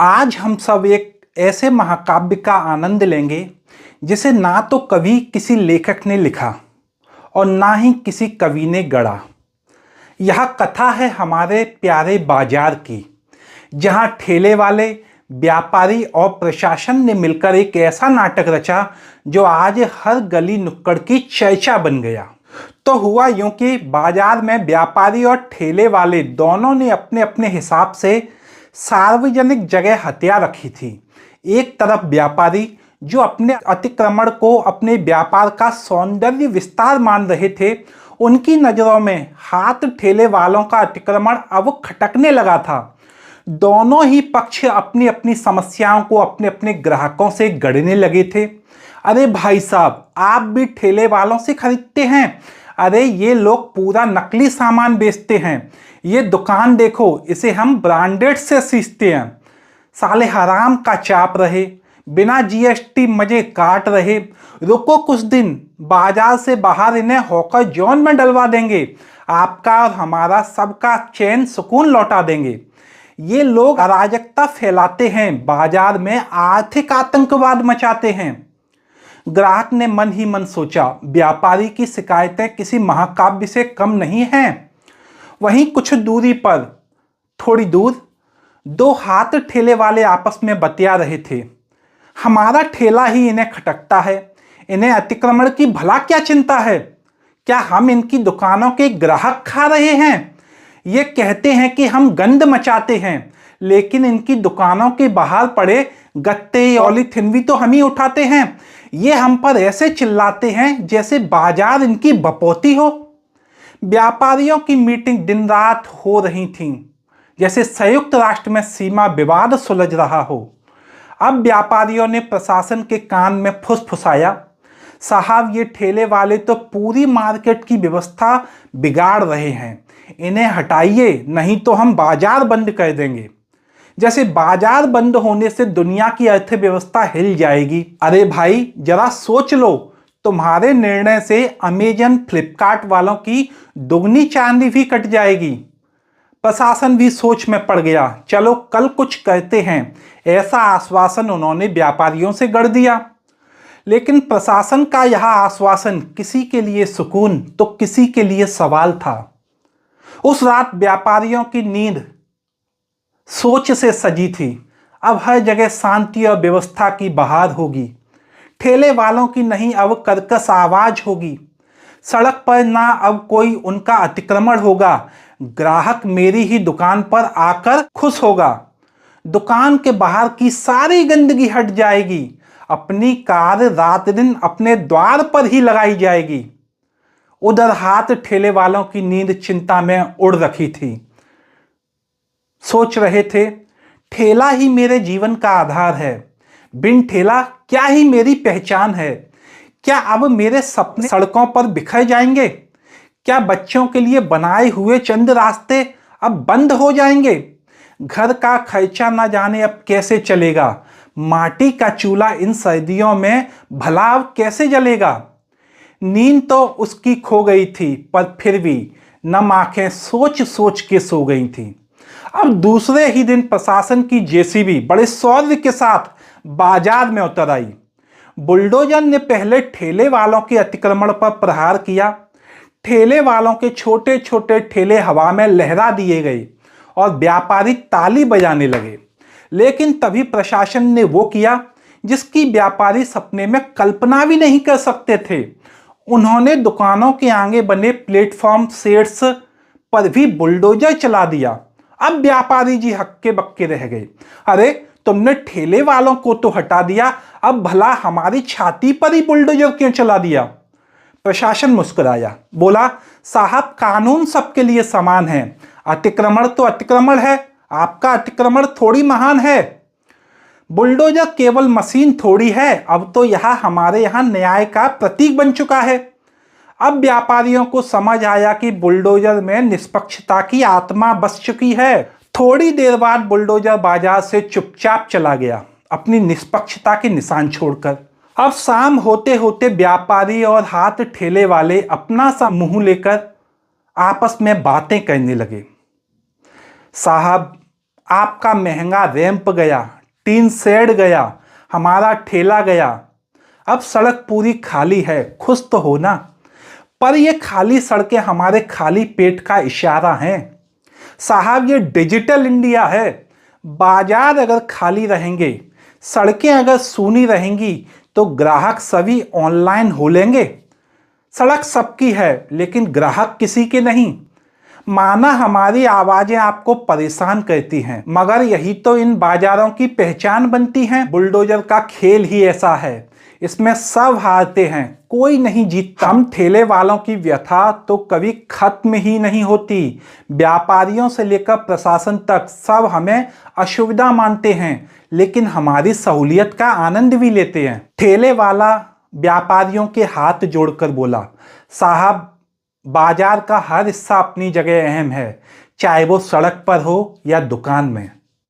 आज हम सब एक ऐसे महाकाव्य का आनंद लेंगे जिसे ना तो कभी किसी लेखक ने लिखा और ना ही किसी कवि ने गढ़ा। यह कथा है हमारे प्यारे बाजार की, जहां ठेले वाले, व्यापारी और प्रशासन ने मिलकर एक ऐसा नाटक रचा जो आज हर गली नुक्कड़ की चर्चा बन गया। तो हुआ यूं कि बाजार में व्यापारी और ठेले वाले दोनों ने अपने अपने हिसाब से सार्वजनिक जगह हत्या रखी थी। एक तरफ व्यापारी जो अपने अतिक्रमण को अपने व्यापार का सौंदर्य विस्तार मान रहे थे, उनकी नजरों में हाथ ठेले वालों का अतिक्रमण अब खटकने लगा था। दोनों ही पक्ष अपनी अपनी समस्याओं को अपने अपने ग्राहकों से गढ़ने लगे थे। अरे भाई साहब, आप भी ठेले वालों से खरीदते हैं? अरे ये लोग पूरा नकली सामान बेचते हैं। ये दुकान देखो, इसे हम ब्रांडेड से सींचते हैं। साले हराम का चाप रहे, बिना जीएसटी मजे काट रहे। रुको कुछ दिन, बाजार से बाहर इन्हें हॉकर जोन में डलवा देंगे। आपका और हमारा सबका चैन सुकून लौटा देंगे। ये लोग अराजकता फैलाते हैं, बाजार में आर्थिक आतंकवाद मचाते हैं। ग्राहक ने मन ही मन सोचा, व्यापारी की शिकायतें किसी महाकाव्य से कम नहीं हैं। वहीं कुछ दूरी पर, थोड़ी दूर, दो हाथ ठेले वाले आपस में बतिया रहे थे। हमारा ठेला ही इन्हें खटकता है, इन्हें अतिक्रमण की भला क्या चिंता है? क्या हम इनकी दुकानों के ग्राहक खा रहे हैं? ये कहते हैं कि हम गंद मचाते हैं, लेकिन इनकी दुकानों के बाहर पड़े गत्ते पॉलीथिन भी तो हम ही उठाते हैं। ये हम पर ऐसे चिल्लाते हैं जैसे बाजार इनकी बपौती हो। व्यापारियों की मीटिंग दिन रात हो रही थी, जैसे संयुक्त राष्ट्र में सीमा विवाद सुलझ रहा हो। अब व्यापारियों ने प्रशासन के कान में फुसफुसाया, साहब ये ठेले वाले तो पूरी मार्केट की व्यवस्था बिगाड़ रहे हैं, इन्हें हटाइए, नहीं तो हम बाजार बंद कर देंगे। जैसे बाजार बंद होने से दुनिया की अर्थव्यवस्था हिल जाएगी। अरे भाई जरा सोच लो, तुम्हारे निर्णय से अमेजन, फ्लिपकार्ट वालों की दुगनी चांदी भी कट जाएगी। प्रशासन भी सोच में पड़ गया, चलो कल कुछ कहते हैं, ऐसा आश्वासन उन्होंने व्यापारियों से गढ़ दिया। लेकिन प्रशासन का यह आश्वासन किसी के लिए सुकून तो किसी के लिए सवाल था। उस रात व्यापारियों की नींद सोच से सजी थी। अब हर जगह शांति और व्यवस्था की बहार होगी। ठेले वालों की नहीं अब कर्कश आवाज होगी। सड़क पर ना अब कोई उनका अतिक्रमण होगा, ग्राहक मेरी ही दुकान पर आकर खुश होगा। दुकान के बाहर की सारी गंदगी हट जाएगी। अपनी कार रात दिन अपने द्वार पर ही लगाई जाएगी। उधर हाथ ठेले वालों की नींद चिंता में उड़ रखी थी। सोच रहे थे, ठेला ही मेरे जीवन का आधार है, बिन ठेला क्या ही मेरी पहचान है। क्या अब मेरे सपने सड़कों पर बिखर जाएंगे? क्या बच्चों के लिए बनाए हुए चंद रास्ते अब बंद हो जाएंगे? घर का खर्चा ना जाने अब कैसे चलेगा? माटी का चूल्हा इन सर्दियों में भला अब कैसे जलेगा? नींद तो उसकी खो गई थी, पर फिर भी नम आंखें सोच सोच के सो गई थी। अब दूसरे ही दिन प्रशासन की जेसीबी बड़े शौर्य के साथ बाजार में उतर आई। बुलडोजर ने पहले ठेले वालों के अतिक्रमण पर प्रहार किया। ठेले वालों के छोटे छोटे ठेले हवा में लहरा दिए गए और व्यापारी ताली बजाने लगे। लेकिन तभी प्रशासन ने वो किया जिसकी व्यापारी सपने में कल्पना भी नहीं कर सकते थे। उन्होंने दुकानों के आगे बने प्लेटफॉर्म सेट्स पर भी बुलडोजर चला दिया। अब व्यापारी जी हक्के बक्के रह गए। अरे तुमने ठेले वालों को तो हटा दिया, अब भला हमारी छाती पर ही बुलडोजर क्यों चला दिया? प्रशासन मुस्कुराया, बोला, साहब कानून सबके लिए समान है। अतिक्रमण तो अतिक्रमण है, आपका अतिक्रमण थोड़ी महान है। बुलडोजर केवल मशीन थोड़ी है, अब तो यह हमारे यहाँ न्याय का प्रतीक बन चुका है। अब व्यापारियों को समझ आया कि बुलडोजर में निष्पक्षता की आत्मा बस चुकी है। थोड़ी देर बाद बुलडोजर बाजार से चुपचाप चला गया, अपनी निष्पक्षता के निशान छोड़कर। अब शाम होते होते व्यापारी और हाथ ठेले वाले अपना सा मुंह लेकर आपस में बातें करने लगे। साहब आपका महंगा रैंप गया, टीन शेड गया, हमारा ठेला गया। अब सड़क पूरी खाली है, खुश तो हो ना। पर ये खाली सड़कें हमारे खाली पेट का इशारा हैं। साहब ये डिजिटल इंडिया है। बाजार अगर खाली रहेंगे, सड़कें अगर सूनी रहेंगी, तो ग्राहक सभी ऑनलाइन हो लेंगे। सड़क सबकी है लेकिन ग्राहक किसी के नहीं। माना हमारी आवाजें आपको परेशान करती हैं, मगर यही तो इन बाजारों की पहचान बनती हैं। बुलडोजर का खेल ही ऐसा है, इसमें सब हारते हैं, कोई नहीं जीतता। हम ठेले वालों की व्यथा तो कभी खत्म ही नहीं होती। व्यापारियों से लेकर प्रशासन तक सब हमें असुविधा मानते हैं, लेकिन हमारी सहूलियत का आनंद भी लेते हैं। ठेले वाला व्यापारियों के हाथ जोड़कर बोला, साहब बाजार का हर हिस्सा अपनी जगह अहम है, चाहे वो सड़क पर हो या दुकान में।